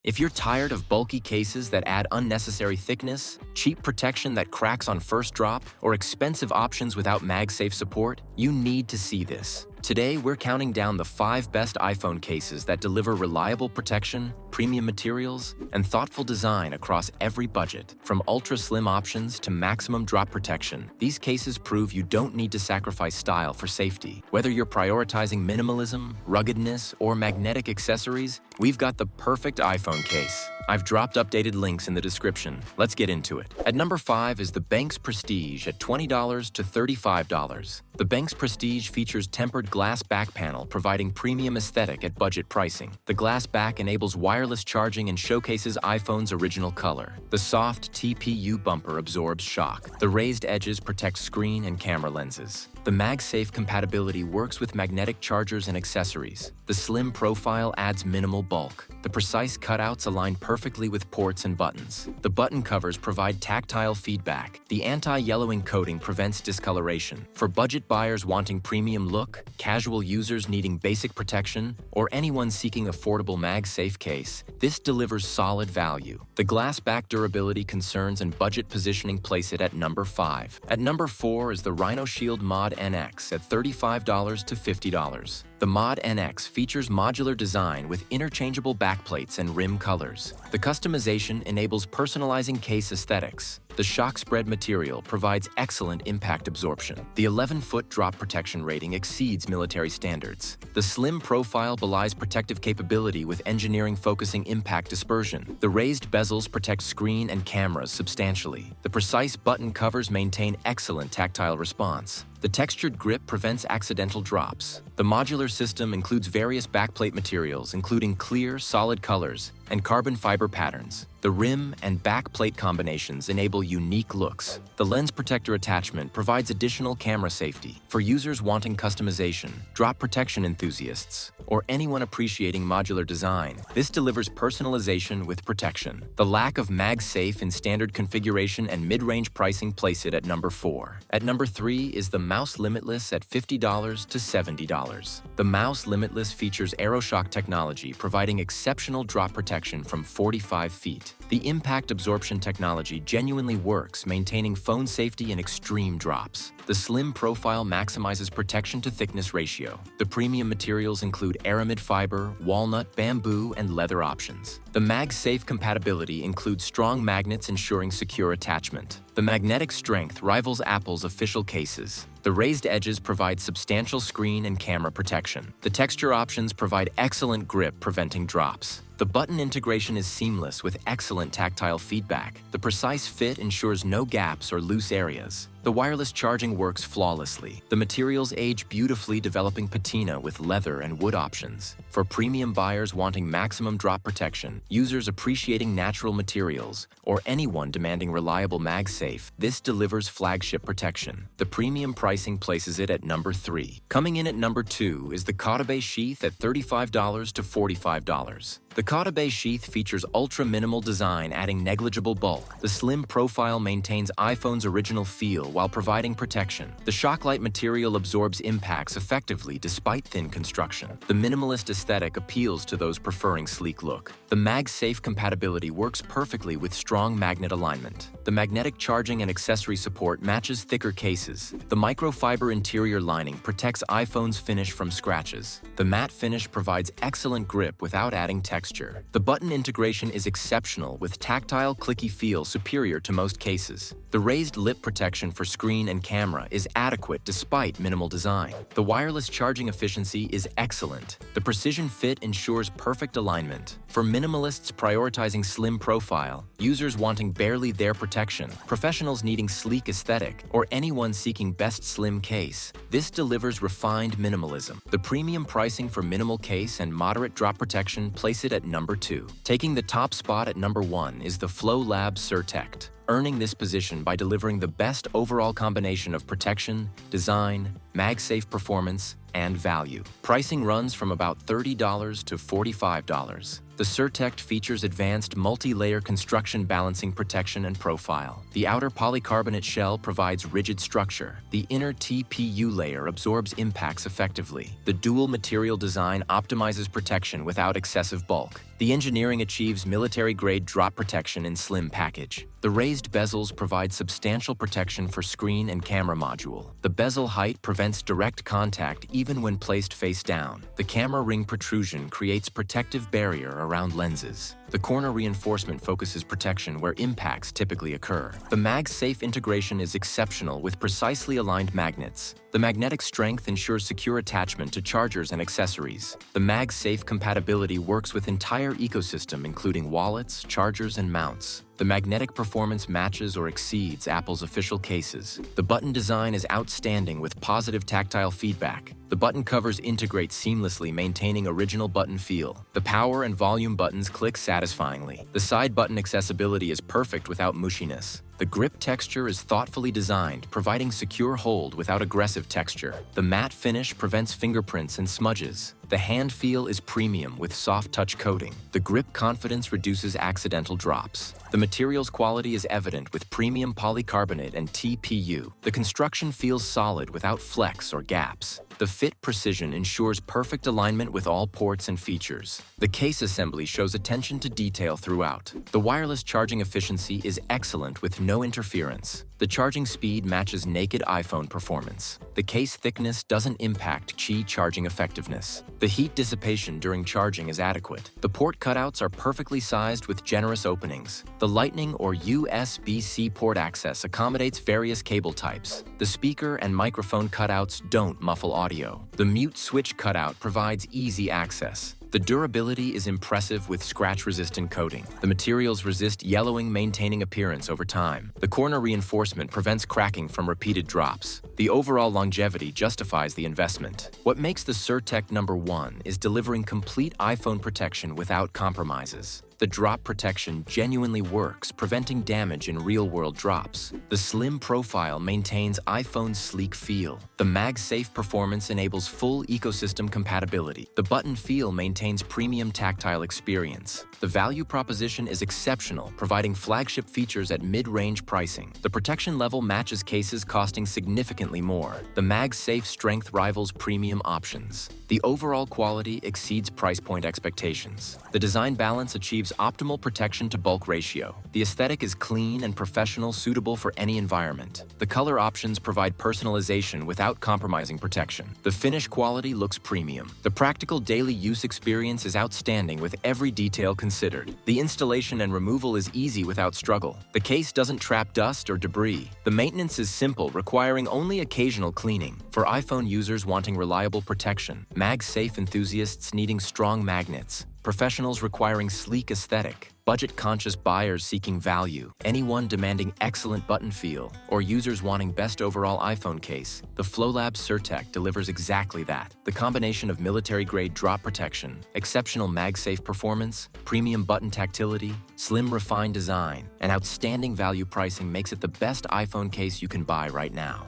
If you're tired of bulky cases that add unnecessary thickness, cheap protection that cracks on first drop, or expensive options without MagSafe support, you need to see this. Today, we're counting down the 5 best iPhone cases that deliver reliable protection, premium materials, and thoughtful design across every budget. From ultra-slim options to maximum drop protection, these cases prove you don't need to sacrifice style for safety. Whether you're prioritizing minimalism, ruggedness, or magnetic accessories, we've got the perfect iPhone case. I've dropped updated links in the description. Let's get into it. At number 5 is the Benks Prestige at $20 to $35. The Benks Prestige features tempered glass back panel, providing premium aesthetic at budget pricing. The glass back enables wireless charging and showcases iPhone's original color. The soft TPU bumper absorbs shock. The raised edges protect screen and camera lenses. The MagSafe compatibility works with magnetic chargers and accessories. The slim profile adds minimal bulk. The precise cutouts align perfectly with ports and buttons. The button covers provide tactile feedback. The anti-yellowing coating prevents discoloration. For budget buyers wanting premium look, casual users needing basic protection, or anyone seeking affordable MagSafe case, this delivers solid value. The glass back durability concerns and budget positioning place it at number 5. At number 4 is the Rhino Shield Mod NX at $35 to $50. The Mod NX features modular design with interchangeable backplates and rim colors. The customization enables personalizing case aesthetics. The shock spread material provides excellent impact absorption. The 11-foot drop protection rating exceeds military standards. The slim profile belies protective capability with engineering focusing impact dispersion. The raised bezels protect screen and cameras substantially. The precise button covers maintain excellent tactile response. The textured grip prevents accidental drops. The modular system includes various backplate materials, including clear, solid colors, and carbon fiber patterns. The rim and backplate combinations enable unique looks. The lens protector attachment provides additional camera safety for users wanting customization, drop protection enthusiasts, or anyone appreciating modular design. This delivers personalization with protection. The lack of MagSafe in standard configuration and mid-range pricing place it at number 4. At number 3 is the Mous Limitless at $50 to $70. The Mous Limitless features AeroShock technology, providing exceptional drop protection from 45 feet. The impact absorption technology genuinely works, maintaining phone safety in extreme drops. The slim profile maximizes protection to thickness ratio. The premium materials include aramid fiber, walnut, bamboo, and leather options. The MagSafe compatibility includes strong magnets ensuring secure attachment. The magnetic strength rivals Apple's official cases. The raised edges provide substantial screen and camera protection. The texture options provide excellent grip, preventing drops. The button integration is seamless with excellent tactile feedback. The precise fit ensures no gaps or loose areas. The wireless charging works flawlessly. The materials age beautifully, developing patina with leather and wood options. For premium buyers wanting maximum drop protection, users appreciating natural materials, or anyone demanding reliable MagSafe, this delivers flagship protection. The premium pricing places it at number 3. Coming in at number 2 is the Caudabe Sheath at $35 to $45. The Caudabe Sheath features ultra-minimal design, adding negligible bulk. The slim profile maintains iPhone's original feel while providing protection. The Shocklight material absorbs impacts effectively despite thin construction. The minimalist aesthetic appeals to those preferring sleek look. The MagSafe compatibility works perfectly with strong magnet alignment. The magnetic charging and accessory support matches thicker cases. The microfiber interior lining protects iPhone's finish from scratches. The matte finish provides excellent grip without adding texture. The button integration is exceptional, with tactile, clicky feel superior to most cases. The raised lip protection for screen and camera is adequate despite minimal design. The wireless charging efficiency is excellent. The precision fit ensures perfect alignment. For minimalists prioritizing slim profile, users wanting barely there protection, professionals needing sleek aesthetic, or anyone seeking best slim case, this delivers refined minimalism. The premium pricing for minimal case and moderate drop protection place it at number 2. Taking the top spot at number 1 is the FlowLab Cerect, earning this position by delivering the best overall combination of protection, design, MagSafe performance, and value. Pricing runs from about $30 to $45. The Certect features advanced multi-layer construction balancing protection and profile. The outer polycarbonate shell provides rigid structure. The inner TPU layer absorbs impacts effectively. The dual material design optimizes protection without excessive bulk. The engineering achieves military-grade drop protection in slim package. The raised bezels provide substantial protection for screen and camera module. The bezel height prevents direct contact even when placed face down. The camera ring protrusion creates protective barrier around lenses. The corner reinforcement focuses protection where impacts typically occur. The MagSafe integration is exceptional with precisely aligned magnets. The magnetic strength ensures secure attachment to chargers and accessories. The MagSafe compatibility works with entire ecosystem including wallets, chargers, and mounts. The magnetic performance matches or exceeds Apple's official cases. The button design is outstanding with positive tactile feedback. The button covers integrate seamlessly, maintaining original button feel. The power and volume buttons click satisfyingly. The side button accessibility is perfect without mushiness. The grip texture is thoughtfully designed, providing secure hold without aggressive texture. The matte finish prevents fingerprints and smudges. The hand feel is premium with soft touch coating. The grip confidence reduces accidental drops. The material's quality is evident with premium polycarbonate and TPU. The construction feels solid without flex or gaps. The fit precision ensures perfect alignment with all ports and features. The case assembly shows attention to detail throughout. The wireless charging efficiency is excellent with no interference. The charging speed matches naked iPhone performance. The case thickness doesn't impact Qi charging effectiveness. The heat dissipation during charging is adequate. The port cutouts are perfectly sized with generous openings. The Lightning or USB-C port access accommodates various cable types. The speaker and microphone cutouts don't muffle audio. The mute switch cutout provides easy access. The durability is impressive with scratch-resistant coating. The materials resist yellowing, maintaining appearance over time. The corner reinforcement prevents cracking from repeated drops. The overall longevity justifies the investment. What makes the Surtect #1 is delivering complete iPhone protection without compromises. The drop protection genuinely works, preventing damage in real-world drops. The slim profile maintains iPhone's sleek feel. The MagSafe performance enables full ecosystem compatibility. The button feel maintains premium tactile experience. The value proposition is exceptional, providing flagship features at mid-range pricing. The protection level matches cases costing significantly more. The MagSafe strength rivals premium options. The overall quality exceeds price point expectations. The design balance achieves optimal protection to bulk ratio. The aesthetic is clean and professional, suitable for any environment. The color options provide personalization without compromising protection. The finish quality looks premium. The practical daily use experience is outstanding with every detail considered. The installation and removal is easy without struggle. The case doesn't trap dust or debris. The maintenance is simple, requiring only occasional cleaning. For iPhone users wanting reliable protection, MagSafe enthusiasts needing strong magnets, professionals requiring sleek aesthetic, budget-conscious buyers seeking value, anyone demanding excellent button feel, or users wanting best overall iPhone case, the FLOLAB Surtect delivers exactly that. The combination of military-grade drop protection, exceptional MagSafe performance, premium button tactility, slim refined design, and outstanding value pricing makes it the best iPhone case you can buy right now.